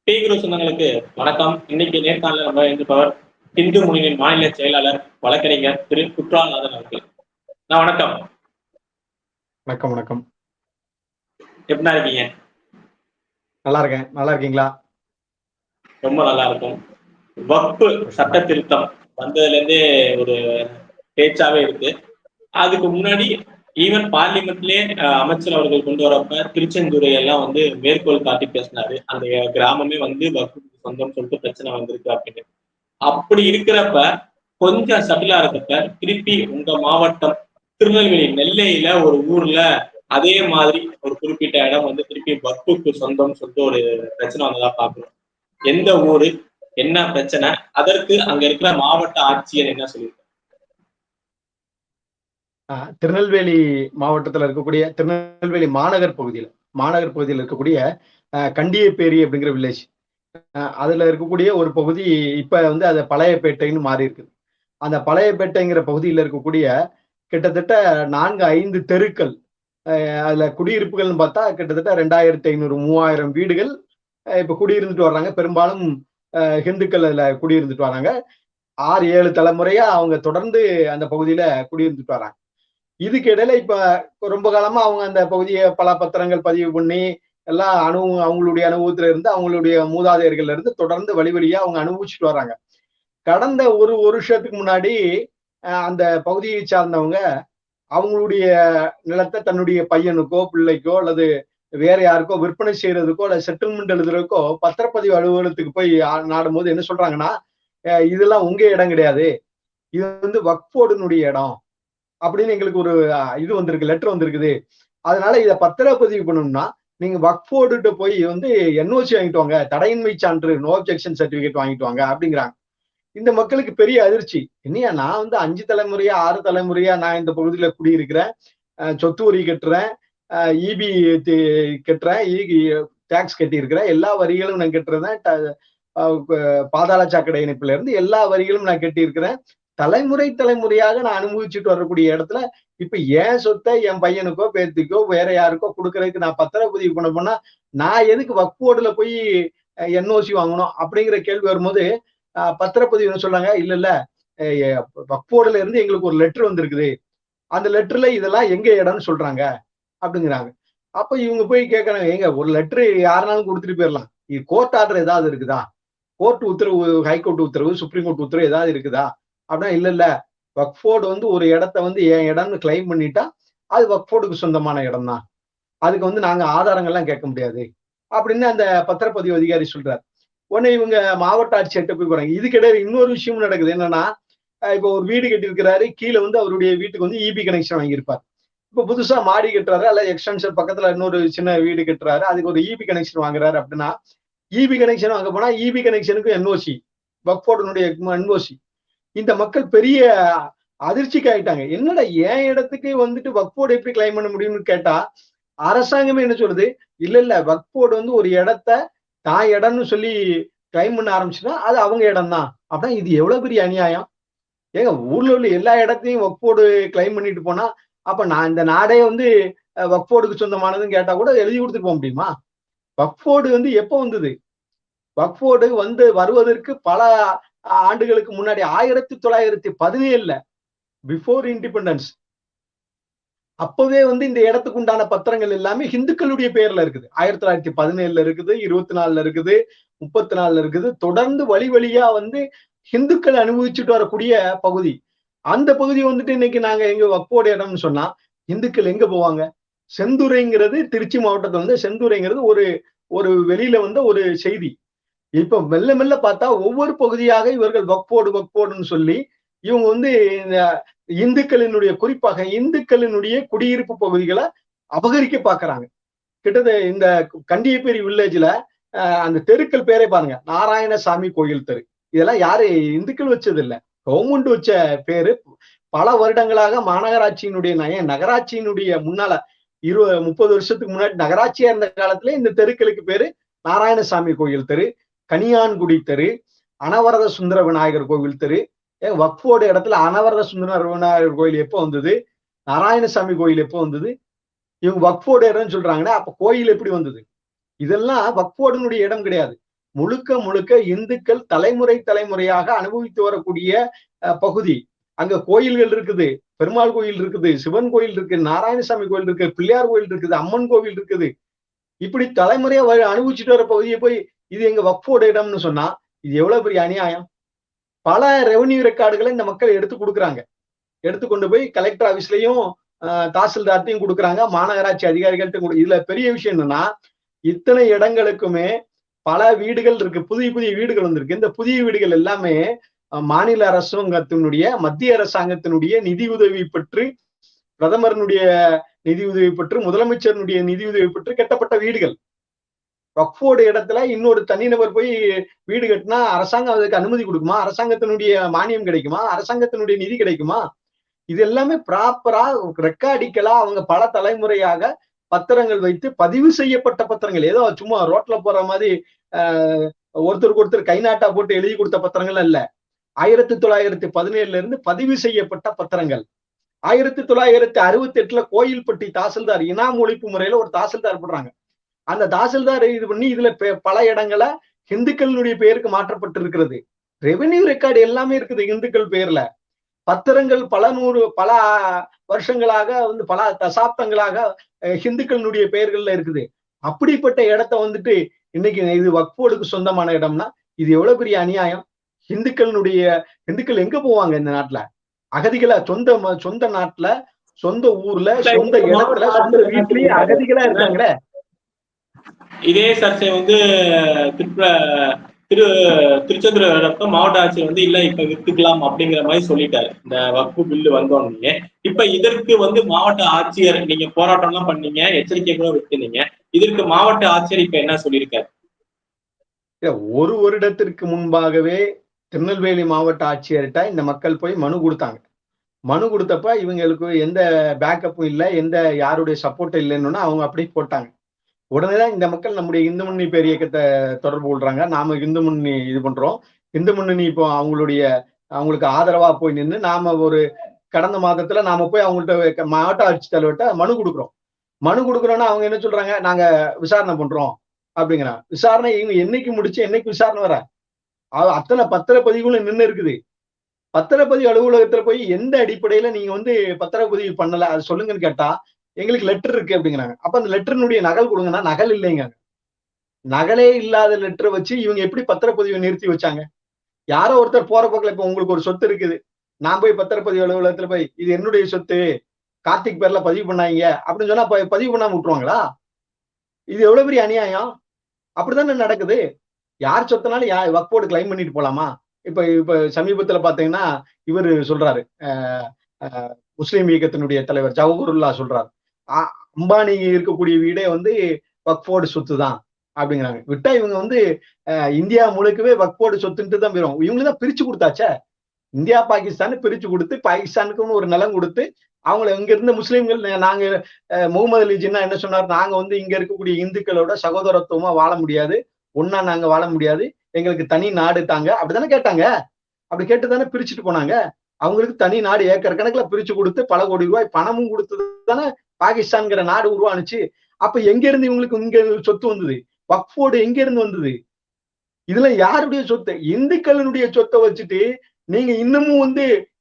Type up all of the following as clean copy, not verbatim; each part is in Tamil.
டி குரு சொந்தங்களுக்கு வணக்கம். இன்னைக்கு நேர்காணல நம்ம இருப்பவர் இந்து முன்னணியின் மாநில செயலாளர் வழக்கறிஞர் திரு குற்றாலநாதன் அவர்கள். வணக்கம். வணக்கம். வணக்கம். எப்படின்னா இருக்கீங்க? நல்லா இருக்கேன். நல்லா இருக்கீங்களா? ரொம்ப நல்லா இருக்கும். வக்பு சட்ட திருத்தம் வந்ததுல இருந்தே ஒரு பேச்சாவே இருக்கு. அதுக்கு முன்னாடி ஈவன் பார்லிமெண்ட்லயே அமைச்சர் அவர்கள் கொண்டு வரப்ப திருச்செந்தூரை எல்லாம் வந்து மேற்கோள் காட்டி பேசினாரு. அந்த கிராமமே வந்து வக்புக்கு சொந்தம் சொல்லிட்டு பிரச்சனை வந்திருக்கு அப்படின்னு. அப்படி இருக்கிறப்ப கொஞ்சம் சட்டிலா இருக்கப்ப திருப்பி உங்க மாவட்டம் திருநெல்வேலி நெல்லையில ஒரு ஊர்ல அதே மாதிரி ஒரு குறிப்பிட்ட இடம் வந்து திருப்பி வக்புக்கு சொந்தம் சொல்லிட்டு ஒரு பிரச்சனை வந்ததா பாக்குறோம். எந்த ஊரு, என்ன பிரச்சனை, அதற்கு அங்க இருக்கிற மாவட்ட ஆட்சியர் என்ன சொல்லியிருக்காங்க? திருநெல்வேலி மாவட்டத்தில் இருக்கக்கூடிய திருநெல்வேலி மாநகர் பகுதியில் இருக்கக்கூடிய கண்டியப்பேரி அப்படிங்கிற வில்லேஜ், அதுல இருக்கக்கூடிய ஒரு பகுதி இப்ப வந்து அது பழையப்பேட்டைன்னு மாறி இருக்குது. அந்த பழையப்பேட்டைங்கிற பகுதியில் இருக்கக்கூடிய கிட்டத்தட்ட 4-5 தெருக்கள், அதுல குடியிருப்புகள்னு பார்த்தா கிட்டத்தட்ட 2500 3000 வீடுகள் இப்ப குடியிருந்துட்டு வர்றாங்க. பெரும்பாலும் ஹிந்துக்கள் அதுல குடியிருந்துட்டு வராங்க. 6-7 தலைமுறையா அவங்க தொடர்ந்து அந்த பகுதியில குடியிருந்துட்டு வராங்க. இதுக்கு இடையில இப்ப ரொம்ப காலமா அவங்க அந்த பகுதியை பல பத்திரங்கள் பதிவு பண்ணி எல்லாம் அவங்களுடைய அனுபவத்துல இருந்து அவங்களுடைய மூதாதையர்கள்ல இருந்து தொடர்ந்து வழி வழியா அவங்க அனுபவிச்சுட்டு வர்றாங்க. கடந்த ஒரு வருஷத்துக்கு முன்னாடி அந்த பகுதியை சார்ந்தவங்க அவங்களுடைய நிலத்தை தன்னுடைய பையனுக்கோ பிள்ளைக்கோ அல்லது வேற யாருக்கோ விற்பனை செய்யறதுக்கோ அல்லது செட்டில்மெண்ட் எழுதுறதுக்கோ பத்திரப்பதிவு அலுவலகத்துக்கு போய் நாடும் போது என்ன சொல்றாங்கன்னா, இதெல்லாம் உங்க இடம் கிடையாது, இது வந்து வக்ஃப் போர்டினுடைய இடம் அப்படின்னு எங்களுக்கு ஒரு இது வந்திருக்கு, லெட்டர் வந்திருக்குது. அதனால இதை பத்திரப்பதிவு பண்ணணும்னா நீங்க வக்ஃப் போர்டுகிட்ட போய் வந்து என்ஓசி வாங்கிட்டு வாங்க, தடையின்மை சான்று நோ அப்ஜெக்ஷன் சர்டிபிகேட் வாங்கிட்டு வாங்க அப்படிங்கிறாங்க. இந்த மக்களுக்கு பெரிய அதிர்ச்சி. என்னையா, நான் வந்து 5 தலைமுறையா 6 தலைமுறையா நான் இந்த பகுதியில குடியிருக்கிறேன், சொத்து வரி கட்டுறேன், இபி கட்டுறேன், டாக்ஸ் கட்டி இருக்கிறேன், எல்லா வரிகளும் நான் கட்டுறேன், பாதாள சாக்கடை இணைப்புல இருந்து எல்லா வரிகளும் நான் கட்டி இருக்கிறேன், தலைமுறையாக நான் அனுபவிச்சுட்டு வரக்கூடிய இடத்துல இப்ப என் சொத்தை என் பையனுக்கோ பேத்திக்கோ வேற யாருக்கோ கொடுக்கறதுக்கு நான் பத்திரப்பதிவு பண்ண போனா நான் எதுக்கு வக்ஃப் போர்டுல போய் என்ஓசி வாங்கணும் அப்படிங்கிற கேள்வி வரும்போது பத்திரப்பதிவு சொல்றாங்க, இல்ல வக்ஃப் போர்டுல இருந்து எங்களுக்கு ஒரு லெட்டர் வந்திருக்குது, அந்த லெட்டர்ல இதெல்லாம் எங்க இடம்னு சொல்றாங்க அப்படிங்கிறாங்க. அப்ப இவங்க போய் கேட்கறாங்க, எங்க ஒரு லெட்டர் யாருனாலும் கொடுத்துட்டு போயிடலாம், இது கோர்ட் ஆர்டர் ஏதாவது இருக்குதா, கோர்ட் உத்தரவு, ஹைகோர்ட் உத்தரவு, சுப்ரீம் கோர்ட் உத்தரவு ஏதாவது இருக்குதா அப்படின்னா, இல்ல வக்ஃப் போர்டு வந்து ஒரு இடத்த வந்து என் இடம்னு கிளைம் பண்ணிட்டா அது வக்ஃப் போர்டுக்கு சொந்தமான இடம் தான், அதுக்கு வந்து நாங்க ஆதாரங்கள்லாம் கேட்க முடியாது அப்படின்னு அந்த பத்திரப்பதிவு அதிகாரி சொல்றாரு. உடனே இவங்க மாவட்ட ஆட்சியர்கிட்ட போய் போறாங்க. இதுக்கிடையே இன்னொரு விஷயமும் நடக்குது. என்னன்னா, இப்போ ஒரு வீடு கட்டியிருக்கிறாரு, கீழே வந்து அவருடைய வீட்டுக்கு வந்து இபி கனெக்ஷன் வாங்கியிருப்பார். இப்ப புதுசா மாடி கட்டுறாரு, அல்ல எக்ஸ்டென்ஷன் பக்கத்துல இன்னொரு சின்ன வீடு கட்டுறாரு, அதுக்கு ஒரு இபி கனெக்ஷன் வாங்குறாரு அப்படின்னா, இபி கனெக்ஷன் வாங்க போனா இபி கனெக்ஷனுக்கு என்ஓசி, வக்ஃப் போர்டுனுடைய என்ஓசி. இந்த மக்கள் பெரிய அதிர்ச்சிக்கு ஆயிட்டாங்க. என்னடா என் இடத்துக்கு வந்துட்டு வக்ஃப் போர்டு எப்படி கிளைம் பண்ண முடியும்னு கேட்டா, அரசாங்கமே என்ன சொல்றது, இல்ல வக்ஃப் போர்டு வந்து ஒரு இடத்த தான் இடம்னு சொல்லி கிளைம் பண்ண ஆரம்பிச்சுன்னா அது அவங்க இடம் தான். அப்படின்னா இது எவ்வளவு பெரிய அநியாயம். ஏங்க, ஊர்ல உள்ள எல்லா இடத்தையும் வக்ஃப் போர்டு கிளைம் பண்ணிட்டு போனா அப்ப நான் இந்த நாடே வந்து வக்ஃப் போர்டுக்கு சொந்தமானதுன்னு கேட்டா கூட எழுதி கொடுத்துட்டு போக முடியுமா? வக்ஃப் போர்டு வந்து எப்போ வந்தது? வக்ஃப் போர்டு வந்து வருவதற்கு பல ஆண்டுகளுக்கு முன்னாடி 1917 பிஃபோர் இண்டிபெண்டன்ஸ் அப்பவே வந்து இந்த இடத்துக்கு உண்டான பத்திரங்கள் எல்லாமே ஹிந்துக்களுடைய பேர்ல இருக்குது. 1917 இருக்குது, 24 இருக்குது, 34 இருக்குது. தொடர்ந்து வழி வழியா வந்து ஹிந்துக்கள் அனுபவிச்சுட்டு வரக்கூடிய பகுதி. அந்த பகுதி வந்துட்டு இன்னைக்கு நாங்க எங்க வக்ஃப் போர்டு இடம்னு சொன்னா இந்துக்கள் எங்க போவாங்க? செந்துறைங்கிறது திருச்சி மாவட்டத்துல வந்து செந்துறைங்கிறது ஒரு ஒரு வெளியில வந்த ஒரு செய்தி. இப்ப மெல்ல மெல்ல பார்த்தா ஒவ்வொரு பகுதியாக இவர்கள் வக்ஃப் போர்டுன்னு சொல்லி இவங்க வந்து இந்துக்களினுடைய, குறிப்பாக இந்துக்களினுடைய குடியிருப்பு பகுதிகளை அபகரிக்க பாக்குறாங்க. கிட்டத்தட்ட இந்த கண்டியப்பேரி வில்லேஜ்ல அந்த தெருக்கள் பேரே பாருங்க, நாராயணசாமி கோயில் தெரு. இதெல்லாம் யாரு இந்துக்கள் வச்சது இல்ல, கவர்மெண்ட் வச்ச பேரு. பல வருடங்களாக மாநகராட்சியினுடைய நகராட்சியினுடைய முன்னால 30 வருஷத்துக்கு முன்னாடி நகராட்சியா இருந்த காலத்துல இந்த தெருக்களுக்கு பேரு நாராயணசாமி கோயில் தெரு, கனியான்குடி தெரு, அனவரத சுந்தர விநாயகர் கோவில் தெரு. வக்ஃப் போர்டு இடத்துல அனவரத சுந்தர விநாயகர் கோயில் எப்போ வந்தது, நாராயணசாமி கோயில் எப்போ வந்தது? இவங்க வக்ஃப் போர்டு இடம்னு சொல்றாங்கன்னா அப்ப கோயில் எப்படி வந்தது? இதெல்லாம் வக்ஃப் போர்டுனுடைய இடம் கிடையாது. முழுக்க முழுக்க இந்துக்கள் தலைமுறை தலைமுறையாக அனுபவித்து வரக்கூடிய பகுதி. அங்க கோயில்கள் இருக்குது, பெருமாள் கோயில் இருக்குது, சிவன் கோயில் இருக்கு, நாராயணசாமி கோயில் இருக்கு, பிள்ளையார் கோயில் இருக்குது, அம்மன் கோவில் இருக்குது. இப்படி தலைமுறையா அனுபவிச்சுட்டு வர பகுதியை போய் இது எங்க வக்ஃபோட இடம்னு சொன்னா இது எவ்வளவு பெரிய அநியாயம். பல ரெவன்யூ ரெக்கார்டுகளை இந்த மக்கள் எடுத்து கொடுக்குறாங்க. எடுத்துக்கொண்டு போய் கலெக்டர் ஆபீஸ்லயும் தாசில்தார்ட்டையும் கொடுக்குறாங்க, மாநகராட்சி அதிகாரிகள்ட்ட. இதுல பெரிய விஷயம் என்னன்னா, இத்தனை இடங்களுக்குமே பல வீடுகள் இருக்கு, புதிய புதிய வீடுகள் வந்திருக்கு. இந்த புதிய வீடுகள் எல்லாமே மாநில அரசாங்கத்தினுடைய, மத்திய அரசாங்கத்தினுடைய நிதி உதவி பெற்று, பிரதமரனுடைய நிதி உதவி பெற்று, முதலமைச்சருடைய நிதி உதவி பெற்று கட்டப்பட்ட வீடுகள். வக்ஃபோட இடத்துல இன்னொரு தனிநபர் போய் வீடு கட்டினா அரசாங்கம் அதுக்கு அனுமதி கொடுக்குமா? அரசாங்கத்தினுடைய மானியம் கிடைக்குமா? அரசாங்கத்தினுடைய நிதி கிடைக்குமா? இது எல்லாமே ப்ராப்பரா ரெக்கார்டிக்கலா அவங்க பல தலைமுறையாக பத்திரங்கள் வைத்து பதிவு செய்யப்பட்ட பத்திரங்கள். ஏதோ சும்மா ரோட்ல போற மாதிரி ஒருத்தருக்கு ஒருத்தர் கை நாட்டா போட்டு எழுதி கொடுத்த பத்திரங்கள் இல்ல. 1917 இருந்து பதிவு செய்யப்பட்ட பத்திரங்கள். 1968 கோயில்பட்டி தாசில்தார் இனாம் ஒழிப்பு முறையில ஒரு தாசில்தார் போடுறாங்க. அந்த தாசில்தார் இது பண்ணி இதுல பல இடங்களை இந்துக்களுடைய பெயருக்கு மாற்றப்பட்டு இருக்கிறது. ரெவென்யூ ரெக்கார்டு எல்லாமே இருக்குது இந்துக்கள் பெயர்ல. பத்திரங்கள் பல வருஷங்களாக பல தசாப்தங்களாக இந்துக்களுடைய பெயர்கள்ல இருக்குது. அப்படிப்பட்ட இடத்த வந்துட்டு இன்னைக்கு இது வக்ஃபோர்டுக்கு சொந்தமான இடம்னா இது எவ்வளவு பெரிய அநியாயம். இந்துக்கள் எங்க போவாங்க இந்த நாட்டுல? அகதிகளா சொந்த நாட்டுல, சொந்த ஊர்ல, சொந்த இடத்துல, சொந்த வீட்லயே அகதிகளா இருக்காங்களே. இதே சர்ச்சை திருச்செந்தூர் மாவட்ட ஆட்சியர் இல்ல இப்ப வித்துக்கலாம் அப்படிங்கிற மாதிரி சொல்லிட்டாரு இந்த வக்ஃபு பில்லு வந்தோடனே. இப்ப இதற்கு மாவட்ட ஆட்சியர், நீங்க போராட்டம் எல்லாம் பண்ணீங்க, எச்சரிக்கை கூட விட்டுனீங்க, இதற்கு மாவட்ட ஆட்சியர் இப்ப என்ன சொல்லியிருக்காரு? ஒரு வருடத்திற்கு முன்பாகவே திருநெல்வேலி மாவட்ட ஆட்சியர்கிட்ட இந்த மக்கள் போய் மனு கொடுத்தாங்க. மனு கொடுத்தப்ப இவங்களுக்கு எந்த பேக்கப்பும் இல்லை, எந்த யாருடைய சப்போர்ட்டும் இல்லைன்னு அவங்க அப்படி போட்டாங்க. உடனேதான் இந்த மக்கள் நம்முடைய இந்து முன்னணி பேர் இயக்கத்தை தொடர்பு கொள்றாங்க. நாம இந்து முன்னணி இது பண்றோம், இந்து முன்னணி இப்போ அவங்களுக்கு ஆதரவா போய் நின்று நாம ஒரு கடந்த மாதத்துல நாம போய் அவங்கள்ட்ட மாவட்ட ஆட்சித்தலைவர்கிட்ட மனு கொடுக்குறோம். மனு கொடுக்குறோம்னா அவங்க என்ன சொல்றாங்க, நாங்க விசாரணை பண்றோம் அப்படிங்கிறாங்க. விசாரணை இவங்க என்னைக்கு முடிச்சு என்னைக்கு விசாரணை வர? அத்தனை பத்திரப்பதிவுகளும் நின்று இருக்குது. பத்திரப்பதிவு அலுவலகத்துல போய் எந்த அடிப்படையில நீங்க பத்திரப்பதிவு பண்ணல அது சொல்லுங்கன்னு கேட்டா எங்களுக்கு லெட்டர் இருக்கு அப்படிங்கிறாங்க. அப்ப அந்த லெட்டரினுடைய நகல் கொடுங்கன்னா நகல் இல்லைங்க. நகலே இல்லாத லெட்டரை வச்சு இவங்க எப்படி பத்திரப்பதிவை நிறுத்தி வச்சாங்க? யாரோ ஒருத்தர் போற போக்கில் இப்ப உங்களுக்கு ஒரு சொத்து இருக்குது, நான் போய் பத்திரப்பதிவு அலுவலகத்துல போய் இது என்னுடைய சொத்து, கார்த்திக் பேர்ல பதிவு பண்ணாங்க அப்படின்னு சொன்னா பதிவு பண்ணாம விட்டுருவாங்களா? இது எவ்வளவு பெரிய அநியாயம். அப்படித்தானே நடக்குது. யார் சொத்தனாலும் வக்ஃபோர்டு கிளைம் பண்ணிட்டு போலாமா? இப்ப சமீபத்துல பாத்தீங்கன்னா இவர் சொல்றாரு, முஸ்லீம் இயக்கத்தினுடைய தலைவர் ஜவஹருல்லா சொல்றாரு, அம்பானி இருக்கக்கூடிய வீடே வக்ஃபோர்டு சொத்து தான் அப்படிங்கிறாங்க. விட்டா இவங்க இந்தியா முழுக்கவே வக்ஃபோர்டு சொத்துன்ட்டு தான் போயிடும். இவங்களுக்கு தான் பிரிச்சு கொடுத்தாச்சே. இந்தியா பாகிஸ்தான் பிரிச்சு கொடுத்து பாகிஸ்தானுக்குன்னு ஒரு நிலம் கொடுத்து அவங்களை இங்க இருந்த முஸ்லீம்கள், நாங்க முகமது அலி ஜின்னா என்ன சொன்னார், நாங்க இங்க இருக்கக்கூடிய இந்துக்களோட சகோதரத்துவமா வாழ முடியாது, ஒன்னா நாங்க வாழ முடியாது, எங்களுக்கு தனி நாடு தாங்க அப்படித்தானே கேட்டாங்க. அப்படி கேட்டுதானே பிரிச்சுட்டு போனாங்க. அவங்களுக்கு தனி நாடு ஏக்கர் கணக்குல பிரிச்சு கொடுத்து பல கோடி ரூபாய் பணமும் கொடுத்தது தானே பாகிஸ்தான்ங்கிற நாடு உருவானுச்சு. அப்ப எங்க இருந்து இவங்களுக்கு இங்க சொத்து வந்தது? வக்ஃபோர்டு எங்க இருந்து வந்தது? இதுல யாருடைய சொத்து? இந்துக்களுடைய சொத்தை வச்சுட்டு நீங்க இன்னமும்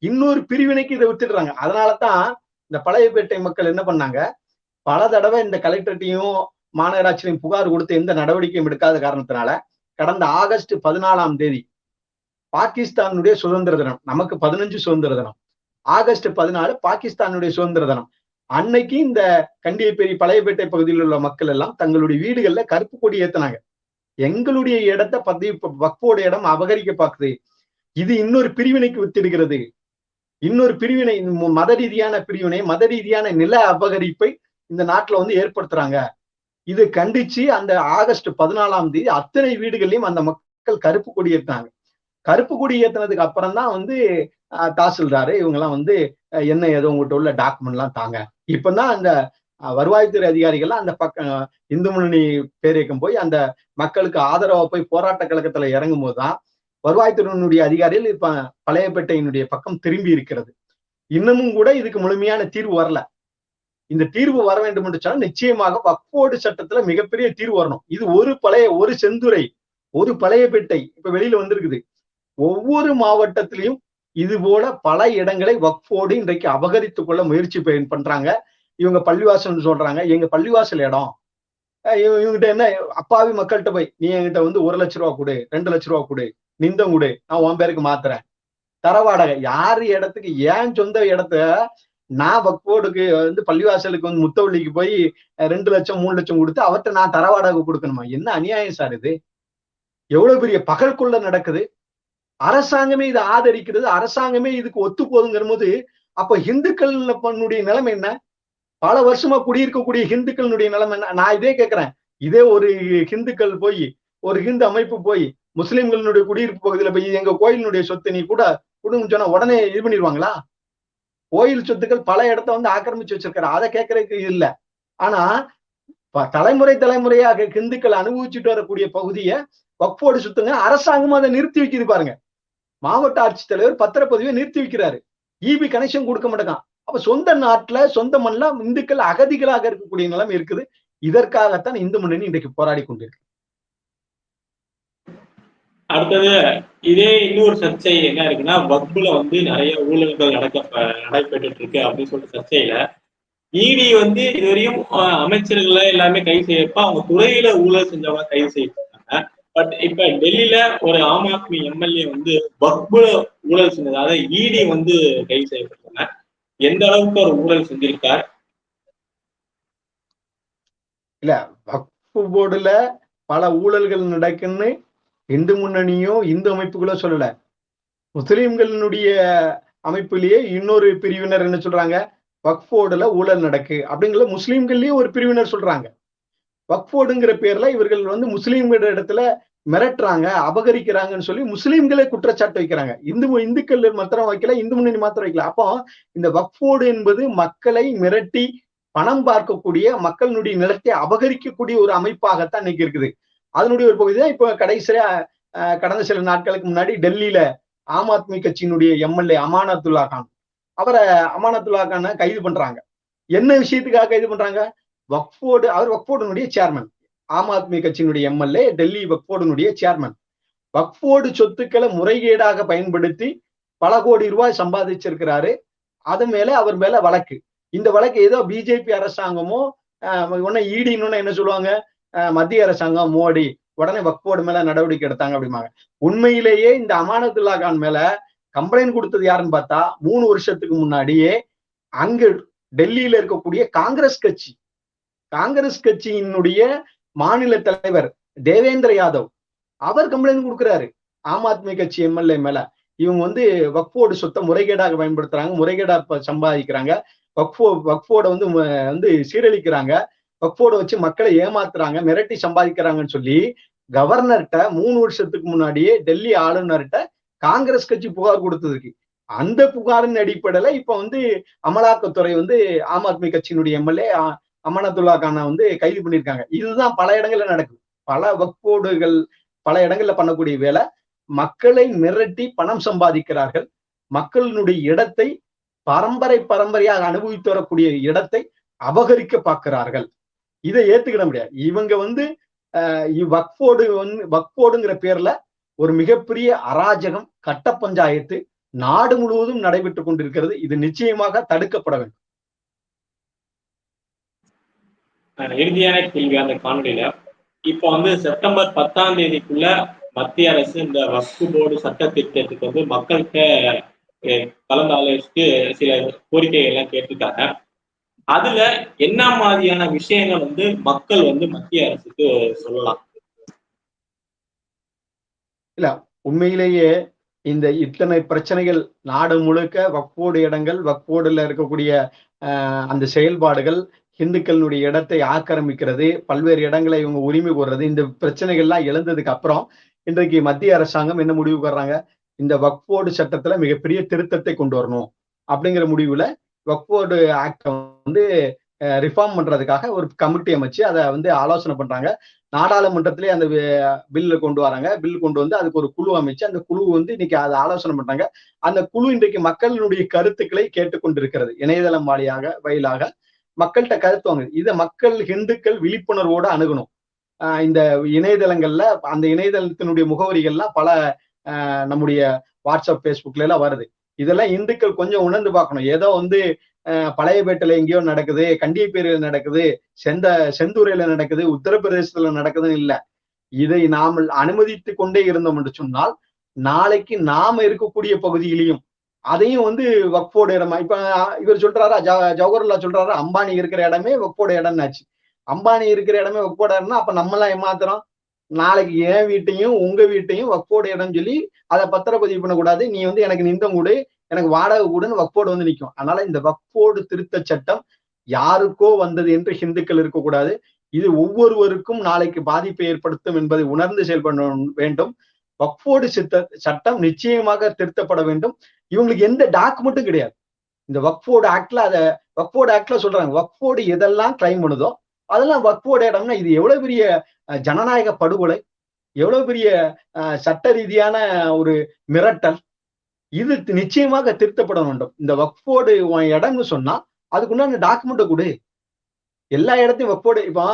இன்னொரு பிரிவினைக்கு இதை வித்துடுறாங்க. அதனாலதான் இந்த பழையப்பேட்டை மக்கள் என்ன பண்ணாங்க, பல தடவை இந்த கலெக்டர்ட்டையும் மாநகராட்சியிலையும் புகார் கொடுத்து எந்த நடவடிக்கையும் எடுக்காத காரணத்தினால கடந்த ஆகஸ்ட் 14 பாகிஸ்தானுடைய சுதந்திர தினம், நமக்கு 15 சுதந்திர தினம், ஆகஸ்ட் 14 பாகிஸ்தானுடைய சுதந்திர தினம் அன்னைக்கு இந்த கண்டியப்பேரி பழையப்பேட்டை பகுதியில் உள்ள மக்கள் எல்லாம் தங்களுடைய வீடுகள்ல கருப்பு கொடி ஏத்தினாங்க. எங்களுடைய இடத்தை வக்ஃபோர்டு இடம் அபகரிக்க பாக்குது, இது இன்னொரு பிரிவினைக்கு வித்திடுகிறது, இன்னொரு பிரிவினை, மத ரீதியான பிரிவினை, மத ரீதியான நில அபகரிப்பை இந்த நாட்டுல ஏற்படுத்துறாங்க. இது கண்டிச்சு அந்த ஆகஸ்ட் 14 அத்தனை வீடுகள்லயும் அந்த மக்கள் கருப்பு கொடி ஏற்றினாங்க. கருப்பு கொடி ஏத்தினதுக்கு அப்புறம் தான் தாசில்தாரு இவங்க எல்லாம் என்ன ஏதோ உங்ககிட்ட உள்ள டாக்குமெண்ட் எல்லாம் தாங்க. இப்பதான் அந்த வருவாய்த்துறை அதிகாரிகள்லாம் அந்த பக்கம் இந்து முன்னணி பேரியக்கம் போய் அந்த மக்களுக்கு ஆதரவா போய் போராட்ட கழகத்துல இறங்கும் போதுதான் வருவாய்த்துறையினுடைய அதிகாரிகள் இப்ப பழையப்பேட்டையினுடைய பக்கம் திரும்பி இருக்கிறது. இன்னமும் கூட இதுக்கு முழுமையான தீர்வு வரல. இந்த தீர்வு வர வேண்டும் என்று சொன்னால் நிச்சயமாக வக்ஃபோர்டு சட்டத்துல மிகப்பெரிய தீர்வு வரணும். இது ஒரு செந்துறை, ஒரு பழையப்பேட்டை இப்ப வெளியில வந்திருக்குது. ஒவ்வொரு மாவட்டத்திலையும் இது போல பல இடங்களை வக்ஃபோடு இன்றைக்கு அபகரித்துக் கொள்ள முயற்சி பண்றாங்க. இவங்க பள்ளிவாசல் சொல்றாங்க, எங்க பள்ளிவாசல் இடம். இவங்கிட்ட என்ன, அப்பாவி மக்கள்கிட்ட போய் நீ என்கிட்ட வந்து 1,00,000 கொடு, 2,00,000 கொடு, நிந்தம் கொடு, நான் உன் பேருக்கு மாத்துறேன். தர வாடகை யாரு இடத்துக்கு, ஏன் சொந்த இடத்த நான் வக்ஃபோர்டுக்கு வந்து பள்ளிவாசலுக்கு வந்து முத்தவள்ளிக்கு போய் 2,00,000 3,00,000 கொடுத்து அவர்கிட்ட நான் தர வாடகை கொடுக்கணுமா? என்ன அநியாயம் சார் இது? எவ்வளவு பெரிய பகல்குள்ள நடக்குது. அரசாங்கமே இதை ஆதரிக்கிறது, அரசாங்கமே இதுக்கு ஒத்து போதுங்கிற போது, அப்ப இந்துக்கள் பண்ணுடைய நிலைமை என்ன? பல வருஷமா குடியிருக்கக்கூடிய ஹிந்துக்களுடைய நிலைமை என்ன? நான் இதே கேட்கிறேன். இதே ஒரு ஹிந்துக்கள் போய், ஒரு ஹிந்து அமைப்பு போய் முஸ்லிம்களுடைய குடியிருப்பு பகுதியில போய் எங்க கோயிலினுடைய சொத்து நீ கூட கொடுன்னு சொன்னா உடனே இது பண்ணிடுவாங்களா? கோயில் சொத்துக்கள் பல இடத்த வந்து ஆக்கிரமிச்சு வச்சிருக்காரு, அதை கேட்கறதுக்கு இல்ல. ஆனா தலைமுறை தலைமுறையாக ஹிந்துக்கள் அனுபவிச்சுட்டு வரக்கூடிய பகுதியை வக்ஃபோர்டு சொத்துங்க, அரசாங்கம் அதை நிறுத்தி வைக்குது பாருங்க. மாவட்ட ஆட்சித்தலைவர் பத்திரப்பதிவை நிறுத்தி வைக்கிறாரு. ஈபி கனெக்ஷன் கொடுக்க மாட்டேங்கான். அப்ப சொந்த நாட்டுல சொந்த மண்ணில இந்துக்கள் அகதிகளாக இருக்கக்கூடிய நிலைமை இருக்குது. இதற்காகத்தான் இந்து முன்னணி இன்றைக்கு போராடி கொண்டிருக்கு. அடுத்தது இதே இன்னொரு சர்ச்சை என்ன இருக்குன்னா, வக்ஃபுல வந்து நிறைய ஊழல்கள் நடைபெற்று இருக்கு அப்படின்னு சொல்லிட்டு சர்ச்சையில இடி வந்து இதுவரையும் அமைச்சர்களை எல்லாமே கைது செய்யப்ப அவங்க துறையில ஊழல் செஞ்சவங்க கைது செய்யப்பட்டாங்க. பட் இப்ப டெல்லியில ஒரு ஆம் ஆத்மி எம்எல்ஏ வந்து வக்ஃபுல ஊழல் செஞ்சதால இடி வந்து கைது செய்யப்பட்டாங்க. எந்த அளவுக்கு ஒரு ஊழல் செஞ்சிருக்கார்? இல்ல, வக்ஃபு போர்டுல பல ஊழல்கள் நடக்குன்னு இந்து முன்னணியோ இந்து அமைப்புகளோ சொல்லல. முஸ்லிம்களினுடைய அமைப்பிலேயே இன்னொரு பிரிவினர் என்ன சொல்றாங்க, வக்ஃபோர்டுல ஊழல் நடக்கு அப்படிங்கிற முஸ்லிம்கள்லயும் ஒரு பிரிவினர் சொல்றாங்க. வக்ஃபோர்டுங்கிற பேர்ல இவர்கள் வந்து முஸ்லிம்கள இடத்துல மிரட்டுறாங்க, அபகரிக்கிறாங்கன்னு சொல்லி முஸ்லிம்களே குற்றச்சாட்டு வைக்கிறாங்க. இந்துக்கள் மாத்திரம் வைக்கல, இந்து முன்னணி மாத்திரம் வைக்கல. அப்போ இந்த வக்ஃபோர்டு என்பது மக்களை மிரட்டி பணம் பார்க்கக்கூடிய, மக்களுடைய நிலத்தை அபகரிக்கக்கூடிய ஒரு அமைப்பாகத்தான் இன்னைக்கு இருக்குது. அதனுடைய ஒரு பகுதி தான் இப்ப கடைசியா கடந்த சில நாட்களுக்கு முன்னாடி டெல்லியில ஆம் ஆத்மி கட்சியினுடைய எம்எல்ஏ அமானத்துல்லா கான், அவரை அமானத்துல்லா கானை கைது பண்றாங்க. என்ன விஷயத்துக்காக கைது பண்றாங்க? வக்ஃபோர்டு, அவர் வக்ஃபோர்டுனுடைய சேர்மன், ஆம் ஆத்மி கட்சியினுடைய எம்எல்ஏ, டெல்லி வக்ஃபோர்டுனுடைய சேர்மன். வக்ஃபோர்டு சொத்துக்களை முறைகேடாக பயன்படுத்தி பல கோடி ரூபாய் சம்பாதிச்சிருக்கிறாரு. அது மேல அவர் மேல வழக்கு. இந்த வழக்கு ஏதோ பிஜேபி அரசாங்கமோ உடனே ஈடின்னு என்ன சொல்லுவாங்க, மத்திய அரசாங்கம் மோடி உடனே வக்ஃபோர்டு மேல நடவடிக்கை எடுத்தாங்க அப்படிம்பாங்க. உண்மையிலேயே இந்த அமானத்துல்லா கான் மேல கம்ப்ளைண்ட் கொடுத்தது யாருன்னு பார்த்தா 3 வருஷத்துக்கு முன்னாடியே அங்கு டெல்லியில இருக்கக்கூடிய காங்கிரஸ் கட்சியினுடைய மாநில தலைவர் தேவேந்திர யாதவ் அவர் கம்ப்ளைண்ட் கொடுக்கிறாரு ஆம் ஆத்மி கட்சி எம்எல்ஏ மேல. இவங்க வந்து வக்ஃபோர்டு சொத்தை முறைகேடாக பயன்படுத்துறாங்க, முறைகேடா சம்பாதிக்கிறாங்க, வக்ஃபோர்ட வந்து சீரழிக்கிறாங்க, வக்ஃபோர்ட வச்சு மக்களை ஏமாத்துறாங்க, மிரட்டி சம்பாதிக்கிறாங்கன்னு சொல்லி கவர்னர்கிட்ட 3 வருஷத்துக்கு முன்னாடியே டெல்லி ஆளுநர்கிட்ட காங்கிரஸ் கட்சி புகார் கொடுத்ததுக்கு, அந்த புகாரின் அடிப்படையில இப்ப வந்து அமலாக்கத்துறை வந்து ஆம் ஆத்மி கட்சியினுடைய எம்எல்ஏ அமானத்துல்லா கானை வந்து கைது பண்ணியிருக்காங்க. இதுதான் பல இடங்கள்ல நடக்குது. பல வக்ஃபோர்டுகள் பல இடங்கள்ல பண்ணக்கூடிய வேலை, மக்களை மிரட்டி பணம் சம்பாதிக்கிறார்கள். மக்களினுடைய இடத்தை பரம்பரையாக அனுபவித்து வரக்கூடிய இடத்தை அபகரிக்க பார்க்கிறார்கள். இதை ஏத்துக்கிட முடியாது. இவங்க வந்து வக்ஃபோர்டுங்கிற பேர்ல ஒரு மிகப்பெரிய அராஜகம், கட்ட பஞ்சாயத்து நாடு முழுவதும் நடைபெற்றுக் கொண்டிருக்கிறது. இது நிச்சயமாக தடுக்கப்பட வேண்டும். இறுதியான கேள்வி அந்த காணொலியில, இப்ப வந்து செப்டம்பர் 10ஆம் தேதிக்குள்ள மத்திய அரசு இந்த வக்ஃபு போர்டு சட்ட திட்டத்துக்கு வந்து மக்கள்கிட்ட கலந்து ஆலோசித்து சில கோரிக்கைகள் எல்லாம் கேட்டிருக்காங்க. அதுல என்ன மாதிரியான விஷயங்கள் வந்து மக்கள் வந்து மத்திய அரசுக்கு சொல்லலாம்? இல்ல, உண்மையிலேயே இந்த இத்தனை பிரச்சனைகள் நாடு முழுக்க வக்ஃபோர்டு இடங்கள், வக்ஃபோர்டுல இருக்கக்கூடிய அந்த செயல்பாடுகள், இந்துக்களுடைய இடத்தை ஆக்கிரமிக்கிறது, பல்வேறு இடங்களை இவங்க உரிமை கோர்றது, இந்த பிரச்சனைகள்லாம் எழுந்ததுக்கு அப்புறம் இன்றைக்கு மத்திய அரசாங்கம் என்ன முடிவு வர்றாங்க, இந்த வக்ஃபோர்டு சட்டத்துல மிகப்பெரிய திருத்தத்தை கொண்டு வரணும் அப்படிங்கிற முடிவுல வக்ஃபோர்டு ஆக்ட வந்து ரிஃபார்ம் பண்றதுக்காக ஒரு கமிட்டி அமைச்சு அதை வந்து ஆலோசனை பண்றாங்க. நாடாளுமன்றத்திலே அந்த பில்லு கொண்டு வராங்க. பில் கொண்டு வந்து அதுக்கு ஒரு குழு அமைச்சு அந்த குழு வந்து இன்னைக்கு அதை ஆலோசனை பண்றாங்க. அந்த குழு இன்றைக்கு மக்களினுடைய கருத்துக்களை கேட்டுக்கொண்டிருக்கிறது. இணையதளம் வாயிலாக மக்கள்கிட்ட கருத்து வாங்குது. இதை மக்கள், இந்துக்கள் விழிப்புணர்வோடு அணுகணும். இந்த இணையதளங்கள்ல அந்த இணையதளத்தினுடைய முகவரிகள்லாம் பல நம்முடைய வாட்ஸ்அப் பேஸ்புக்ல எல்லாம் வருது. இதெல்லாம் இந்துக்கள் கொஞ்சம் உணர்ந்து பார்க்கணும். ஏதோ வந்து பழையபேட்டையில எங்கேயோ நடக்குது, கண்டியப்பேரியில் நடக்குது, செந்தூரையில நடக்குது, உத்தரப்பிரதேசத்துல நடக்குதுன்னு இல்ல. இதை நாம் அனுமதித்து கொண்டே இருந்தோம் என்று சொன்னால் நாளைக்கு நாம இருக்கக்கூடிய பகுதியிலையும் அதையும் வந்து வக்ஃபோட இடமா இப்ப இவர் சொல்றாரா ஜவஹர்லா சொல்றாரா அம்பானி இருக்கிற இடமே வக்ஃபோட இடம்னாச்சு. அம்பானி இருக்கிற இடமே வக்ஃபோட இடம்னா அப்ப நம்ம எல்லாம் ஏமாத்துறோம். நாளைக்கு என் வீட்டையும் உங்க வீட்டையும் வக்ஃபோட இடம் சொல்லி அதை பத்திரப்பதிவு பண்ணக்கூடாது. நீ வந்து எனக்கு நிந்தம் கூடு, எனக்கு வாடகை கூடுன்னு வக்ஃபோடு வந்து நிற்கும். அதனால இந்த வக்ஃபோடு திருத்த சட்டம் யாருக்கோ வந்தது என்று ஹிந்துக்கள் இருக்கக்கூடாது. இது ஒவ்வொருவருக்கும் நாளைக்கு பாதிப்பை ஏற்படுத்தும் என்பதை உணர்ந்து செயல்பட வேண்டும். வக்ஃபோடு சட்டம் நிச்சயமாக திருத்தப்பட வேண்டும். இவங்களுக்கு எந்த டாக்குமெண்ட்டும் கிடையாது. இந்த வக்ஃபோர்டு ஆக்ட்ல சொல்றாங்க வக்ஃபோர்டு எதெல்லாம் கிளைம் பண்ணுதோ அதெல்லாம் வக்ஃபோர்டு இடம்னா இது எவ்வளவு பெரிய ஜனநாயக படுகொலை, எவ்வளவு பெரிய சட்ட ரீதியான ஒரு மிரட்டல். இது நிச்சயமாக திருத்தப்பட வேண்டும். இந்த வக்ஃபோர்டு இடம்னு சொன்னா அதுக்குண்டான டாக்குமெண்ட்டை கொடு. எல்லா இடத்தையும் வக்ஃபோர்டு இப்போ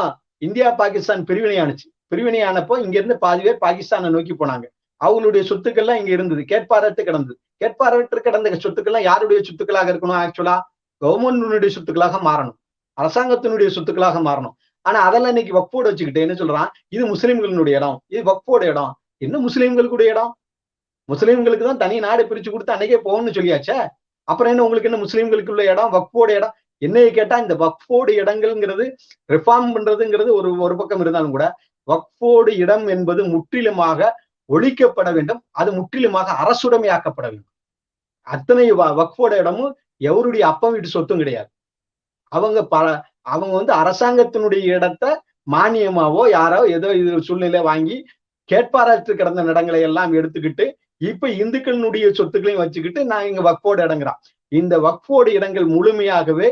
இந்தியா பாகிஸ்தான் பிரிவினை ஆனுச்சு. பிரிவினை ஆனப்போ இங்க இருந்து பாதி பேர் பாகிஸ்தானை நோக்கி போனாங்க. அவங்களுடைய சொத்துக்கள்லாம் இங்க இருந்தது, கேட்பாரற்று கிடந்தது. கேட்பாரற்று கிடந்த சொத்துக்கள்லாம் யாருடைய சொத்துக்களாக இருக்கணும்? ஆக்சுவலா கவர்மெண்டினுடைய சொத்துக்களாக மாறணும், அரசாங்கத்தினுடைய சொத்துக்களாக மாறணும். ஆனா அதெல்லாம் இன்னைக்கு வக்ஃபோர்டு வச்சுக்கிட்டு என்ன சொல்றான், இது முஸ்லிம்களுடைய இடம், இது வக்ஃபோர்டு இடம். என்ன முஸ்லிம்களுடைய இடம்? முஸ்லிம்களுக்கு தான் தனி நாடு பிரிச்சு கொடுத்து அன்னைக்கே போகணும்னு சொல்லியாச்சே. அப்புறம் என்ன உங்களுக்கு என்ன முஸ்லிம்களுக்கு உள்ள இடம், வக்ஃபோர்டு இடம்? என்னைய கேட்டா இந்த வக்ஃபோர்டு இடங்கள்ங்கிறது ரிஃபார்ம் பண்றதுங்கிறது ஒரு பக்கம் இருந்தாலும் கூட வக்ஃபோர்டு இடம் என்பது முற்றிலுமாக ஒழிக்கப்பட வேண்டும். அது முற்றிலுமாக அரசுடைமையாக்கப்பட வேண்டும். அத்தனை வக்ஃபோர்டு இடமும் எவருடைய அப்பா வீட்டு சொத்தும் கிடையாது. அவங்க வந்து அரசாங்கத்தினுடைய இடத்தை மானியமாவோ யாரோ ஏதோ இது சூழ்நிலை வாங்கி கேட்பாரற்று கிடந்த இடங்களை எல்லாம் எடுத்துக்கிட்டு இப்ப இந்துக்களினுடைய சொத்துக்களையும் வச்சுக்கிட்டு நான் இங்க வக்ஃபோர்டு இடங்கிறான். இந்த வக்ஃபோர்டு இடங்கள் முழுமையாகவே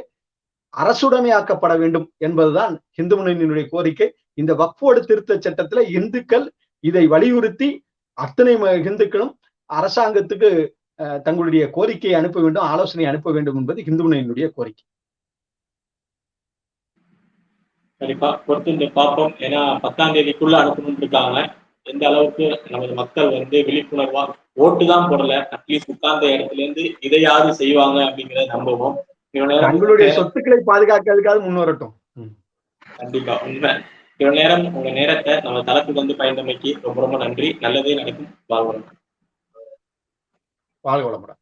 அரசுடைமையாக்கப்பட வேண்டும் என்பதுதான் இந்து முன்னணியினுடைய கோரிக்கை. இந்த வக்ஃபோர்டு திருத்த சட்டத்துல இந்துக்கள் இதை வலியுறுத்தி அத்தனை இந்துக்களும் அரசாங்கத்துக்கு தங்களுடைய கோரிக்கையை அனுப்ப வேண்டும், ஆலோசனை அனுப்ப வேண்டும் என்பது இந்து முன்னணியினுடைய கோரிக்கை. கண்டிப்பா பொறுத்து பார்ப்போம். ஏன்னா 10ஆம் தேதிக்குள்ள அனுப்பணும்னு இருக்காங்க. எந்த அளவுக்கு நமது மக்கள் வந்து விழிப்புணர்வா ஓட்டு தான் போடல, அட்லீஸ்ட் உட்கார்ந்த இடத்துல இருந்து இதையாவது செய்வாங்க அப்படிங்கிறத நம்புவோம். தங்களுடைய சொத்துக்களை பாதுகாக்கிறதுக்காக முன்வரட்டும். கண்டிப்பா உண்மை. இவ்வளவு நேரம் உங்க நேரத்தை நம்ம தளத்துக்கு வந்து பயந்தமைக்கு ரொம்ப ரொம்ப நன்றி. நல்லதே நடக்கும். வாழ்க வளமுடன். வாழ்க வளமுடன்.